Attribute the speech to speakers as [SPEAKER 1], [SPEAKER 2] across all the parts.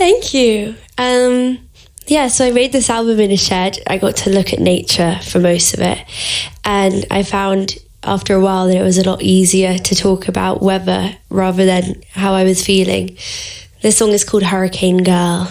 [SPEAKER 1] Thank you. So I made this album in a shed. I got to look at nature for most of it. And I found after a while that it was a lot easier to talk about weather rather than how I was feeling. This song is called Hurricane Girl.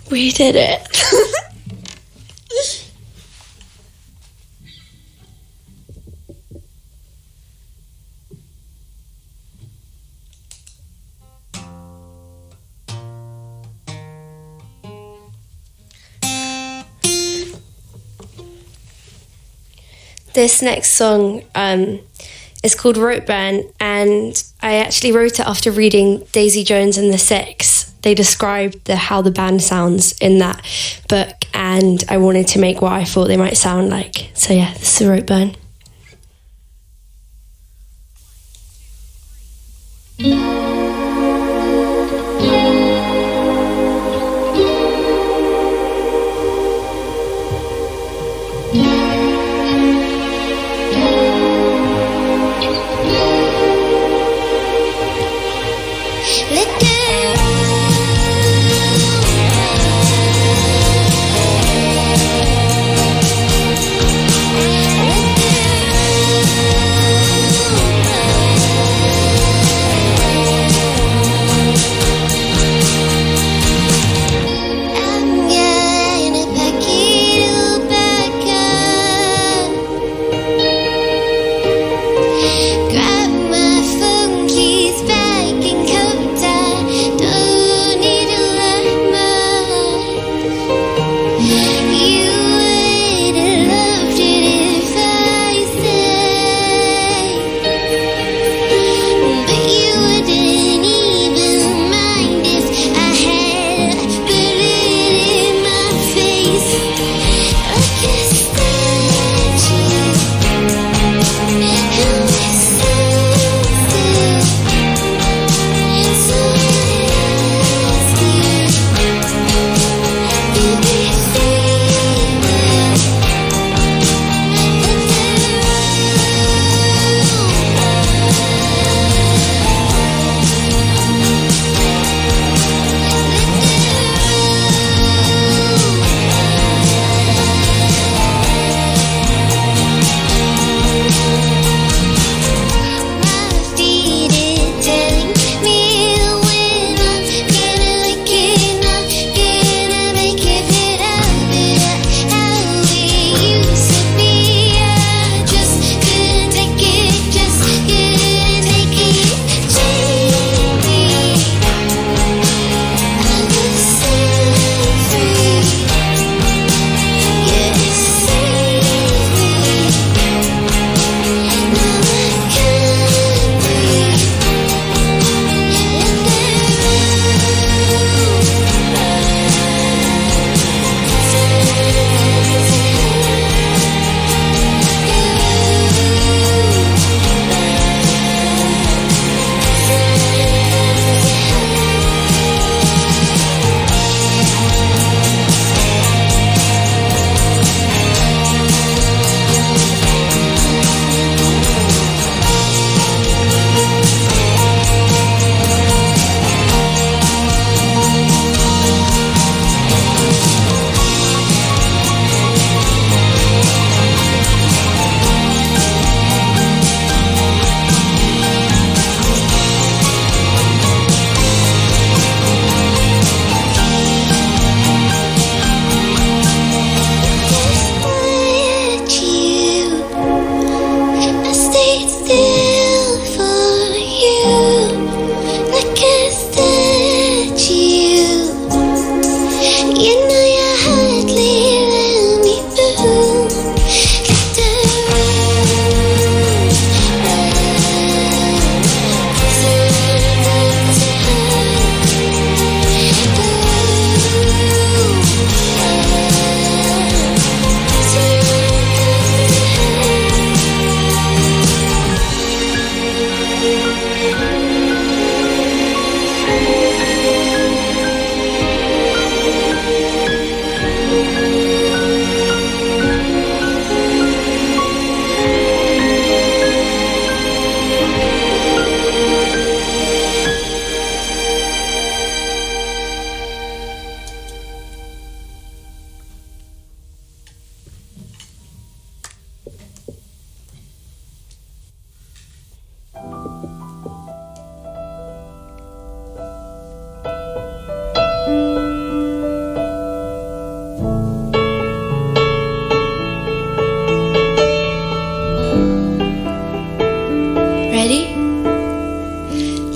[SPEAKER 1] We did it. This next song is called Ropeburn, and I actually wrote it after reading Daisy Jones and the Six. they described how the band sounds in that book, and I wanted to make what I thought they might sound like. So yeah, this is Ropeburn.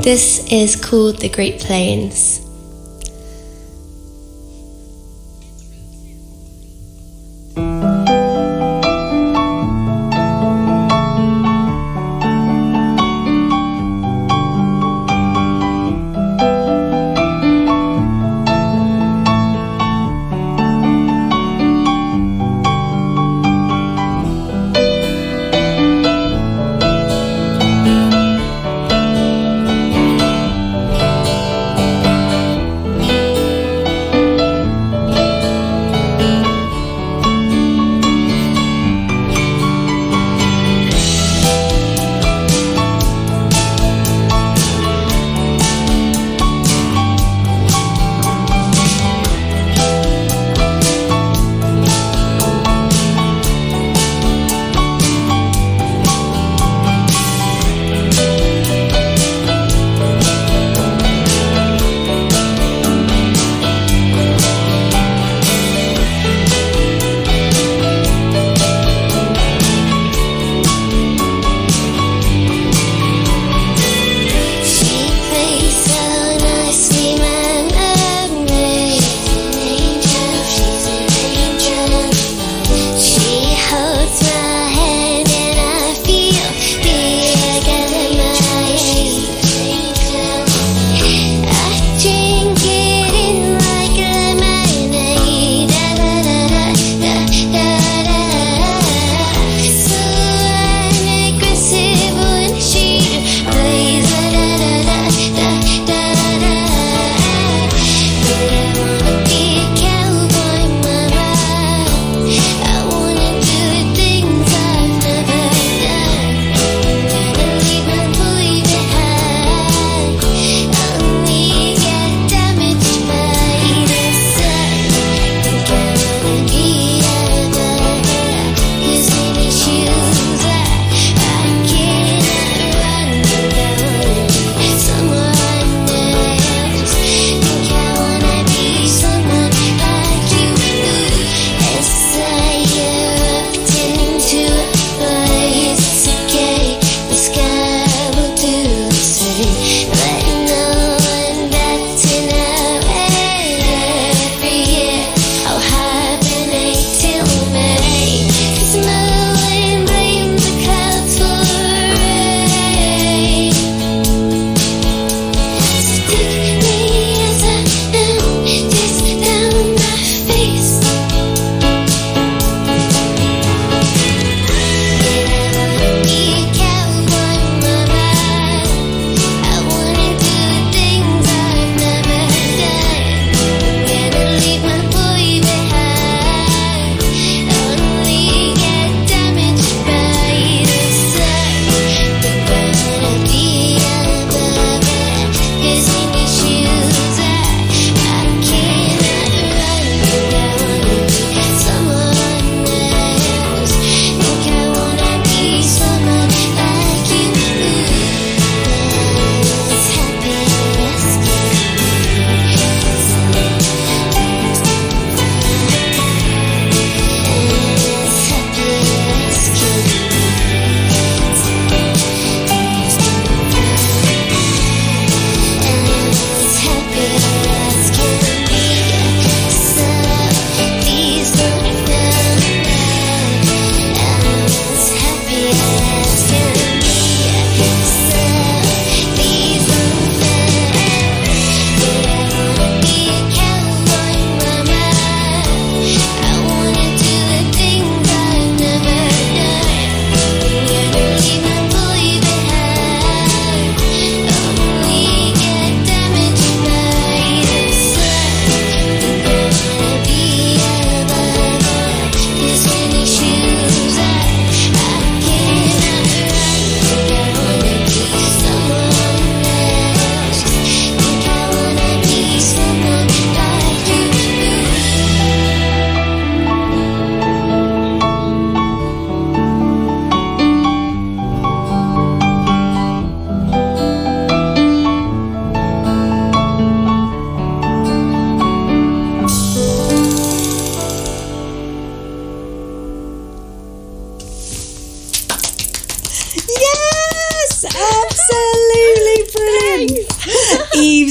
[SPEAKER 1] This is called The Great Plains.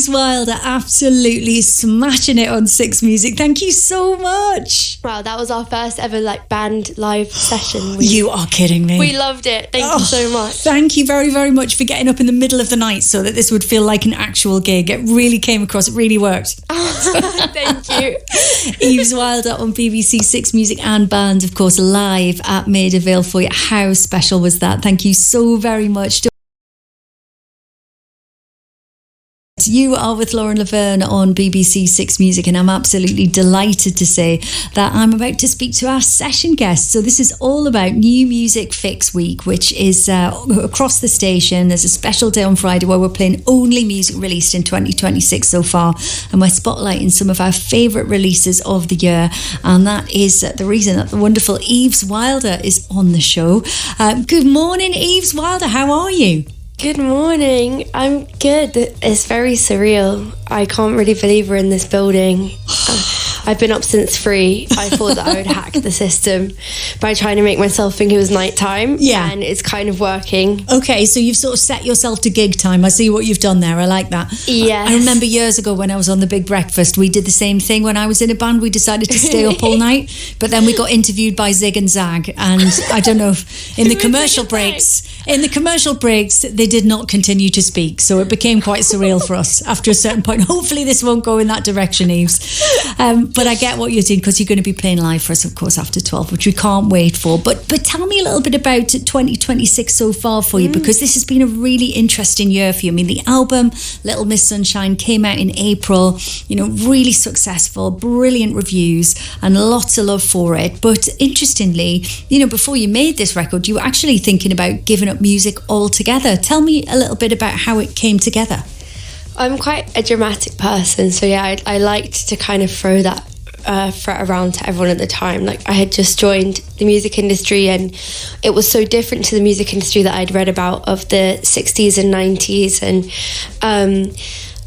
[SPEAKER 2] Eaves Wilder, absolutely smashing it on Six Music. Thank you so much.
[SPEAKER 1] Wow, that was our first ever like band live session.
[SPEAKER 2] You are kidding me.
[SPEAKER 1] We loved it. Thank you so much.
[SPEAKER 2] Thank you very, very much for getting up in the middle of the night so that this would feel like an actual gig. It really came across. It really worked.
[SPEAKER 1] Thank you.
[SPEAKER 2] Eaves Wilder on BBC Six Music and Band, of course, live at Maida Vale for you. How special was that? Thank you so very much. You are with Lauren Laverne on BBC Six Music, and I'm absolutely delighted to say that I'm about to speak to our session guest. So this is all about New Music Fix Week, which is across the station. There's a special day on Friday where we're playing only music released in 2026 so far, and we're spotlighting some of our favourite releases of the year, and that is the reason that the wonderful Eaves Wilder is on the show. Good morning, Eaves Wilder. How are you?
[SPEAKER 1] Good morning. I'm good. It's very surreal. I can't really believe we're in this building. I've been up since 3. I thought that I would hack the system by trying to make myself think it was nighttime.
[SPEAKER 2] Yeah.
[SPEAKER 1] And it's kind of working.
[SPEAKER 2] Okay, so you've sort of set yourself to gig time. I see what you've done there. I like that.
[SPEAKER 1] Yes.
[SPEAKER 2] I remember years ago when I was on The Big Breakfast, we did the same thing when I was in a band. We decided to stay up all night, but then we got interviewed by Zig and Zag. And I don't know if in the commercial breaks, they did not continue to speak. So it became quite surreal for us after a certain point. Hopefully this won't go in that direction, Eaves. But I get what you're doing because you're going to be playing live for us, of course, after 12, which we can't wait for. But tell me a little bit about 2026 so far for you, because this has been a really interesting year for you. I mean, the album Little Miss Sunshine came out in April, really successful, brilliant reviews and lots of love for it. But interestingly, before you made this record, you were actually thinking about giving up music altogether. Tell me a little bit about how it came together.
[SPEAKER 1] I'm quite a dramatic person, so yeah, I liked to kind of throw that threat around to everyone at the time. Like, I had just joined the music industry, and it was so different to the music industry that I'd read about of the 60s and 90s,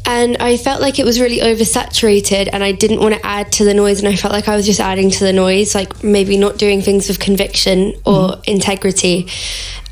[SPEAKER 1] and I felt like it was really oversaturated, and I didn't want to add to the noise, and I felt like I was just adding to the noise, like maybe not doing things with conviction or integrity.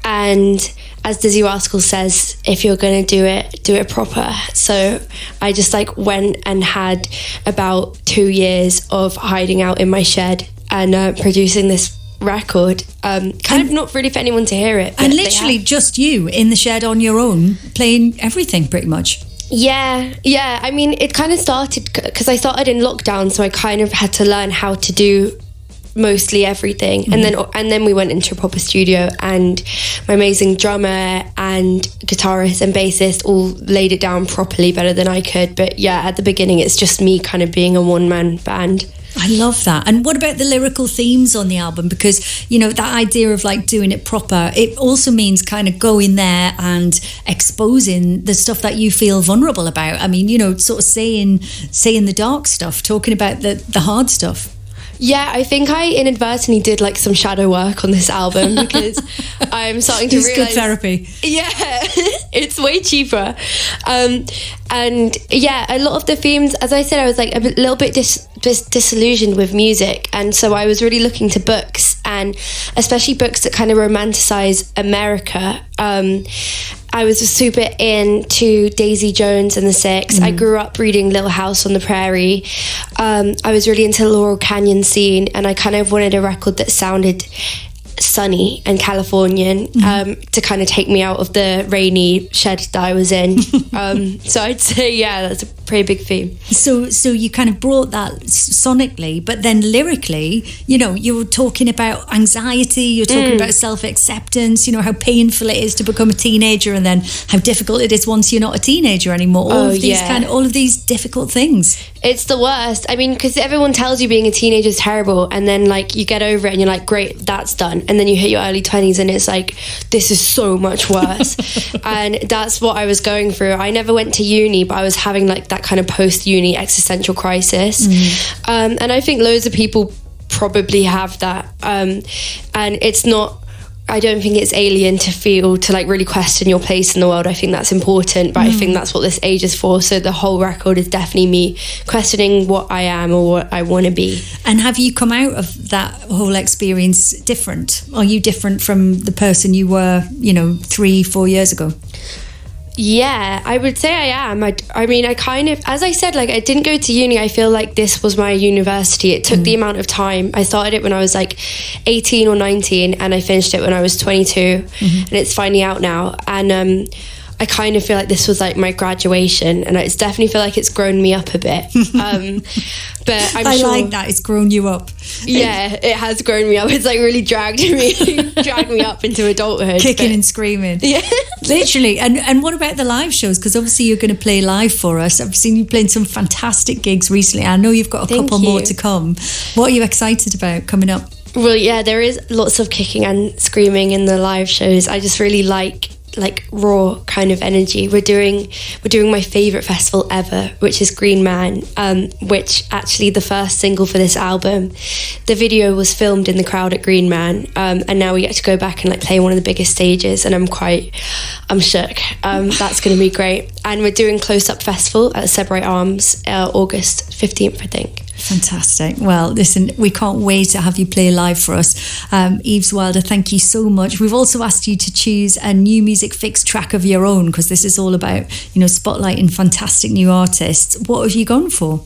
[SPEAKER 1] And as Dizzy Rascal says, if you're going to do it proper. So I just went and had about 2 years of hiding out in my shed and producing this record, kind of not really for anyone to hear it.
[SPEAKER 2] And literally just you in the shed on your own, playing everything pretty much.
[SPEAKER 1] Yeah. I mean, it kind of started because I started in lockdown, so I kind of had to learn how to do mostly everything, and then we went into a proper studio, and my amazing drummer and guitarist and bassist all laid it down properly, better than I could. But yeah, at the beginning it's just me kind of being a one-man band.
[SPEAKER 2] I love that. And what about the lyrical themes on the album? Because, that idea of doing it proper, it also means kind of going there and exposing the stuff that you feel vulnerable about. I mean, sort of saying the dark stuff, talking about the hard stuff.
[SPEAKER 1] Yeah, I think I inadvertently did some shadow work on this album, because I'm starting to realise...
[SPEAKER 2] It's good therapy.
[SPEAKER 1] Yeah, it's way cheaper. And yeah, a lot of the themes, as I said, I was a little bit disillusioned with music, and so I was really looking to books, and especially books that kind of romanticize America. I was super into Daisy Jones and the Six. I grew up reading Little House on the Prairie. I was really into the Laurel Canyon scene, and I kind of wanted a record that sounded sunny and Californian, to kind of take me out of the rainy shed that I was in. So I'd say, yeah, that's a pretty big theme.
[SPEAKER 2] So you kind of brought that sonically, but then lyrically, you were talking about anxiety, you're talking about self-acceptance, how painful it is to become a teenager, and then how difficult it is once you're not a teenager anymore. All of these difficult things.
[SPEAKER 1] It's the worst. I mean, because everyone tells you being a teenager is terrible, and then you get over it and you're like, great, that's done. And then you hit your early 20s and it's this is so much worse. And that's what I was going through. I never went to uni, but I was having that kind of post-uni existential crisis. And I think loads of people probably have that. And it's not... I don't think it's alien to feel, to really question your place in the world. I think that's important, but I think that's what this age is for. So the whole record is definitely me questioning what I am or what I want to be.
[SPEAKER 2] And have you come out of that whole experience different? Are you different from the person you were, 3-4 years ago?
[SPEAKER 1] Yeah, I would say I am. I mean, I kind of, as I said, like, I didn't go to uni. I feel like this was my university. It took the amount of time. I started it when I was like 18 or 19, and I finished it when I was 22, and it's finally out now. And I kind of feel like this was like my graduation, and it's definitely feel like it's grown me up a bit. But I'm sure,
[SPEAKER 2] like that. It's grown you up.
[SPEAKER 1] Yeah, it has grown me up. It's like really dragged me up into adulthood.
[SPEAKER 2] Kicking and screaming.
[SPEAKER 1] Yeah.
[SPEAKER 2] Literally. And what about the live shows? Because obviously you're going to play live for us. I've seen you playing some fantastic gigs recently. I know you've got a couple more to come. What are you excited about coming up?
[SPEAKER 1] Well, yeah, there is lots of kicking and screaming in the live shows. I just really like raw kind of energy. We're doing my favorite festival ever, which is Green Man, which actually the first single for this album, the video was filmed in the crowd at Green Man, and now we get to go back and like play one of the biggest stages, and I'm shook. That's going to be great. And we're doing Close Up Festival at Sebright Arms, August 15th, I think.
[SPEAKER 2] Fantastic. Well, listen, we can't wait to have you play live for us. Eaves Wilder, thank you so much. We've also asked you to choose a new music fix track of your own, because this is all about, spotlighting fantastic new artists. What have you gone for?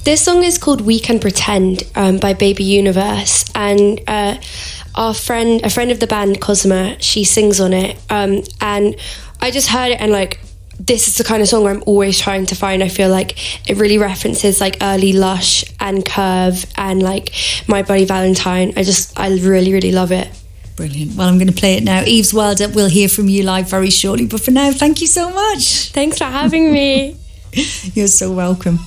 [SPEAKER 1] This song is called We Can Pretend by Baby Universe, and a friend of the band, Cosma, she sings on it, and I just heard it and like, this is the kind of song where I'm always trying to find. I feel like it really references like early Lush and Curve and like My Bloody Valentine. I really, really love it.
[SPEAKER 2] Brilliant. Well, I'm going to play it now. Eaves Wilder, we'll hear from you live very shortly. But for now, thank you so much.
[SPEAKER 1] Thanks for having me.
[SPEAKER 2] You're so welcome.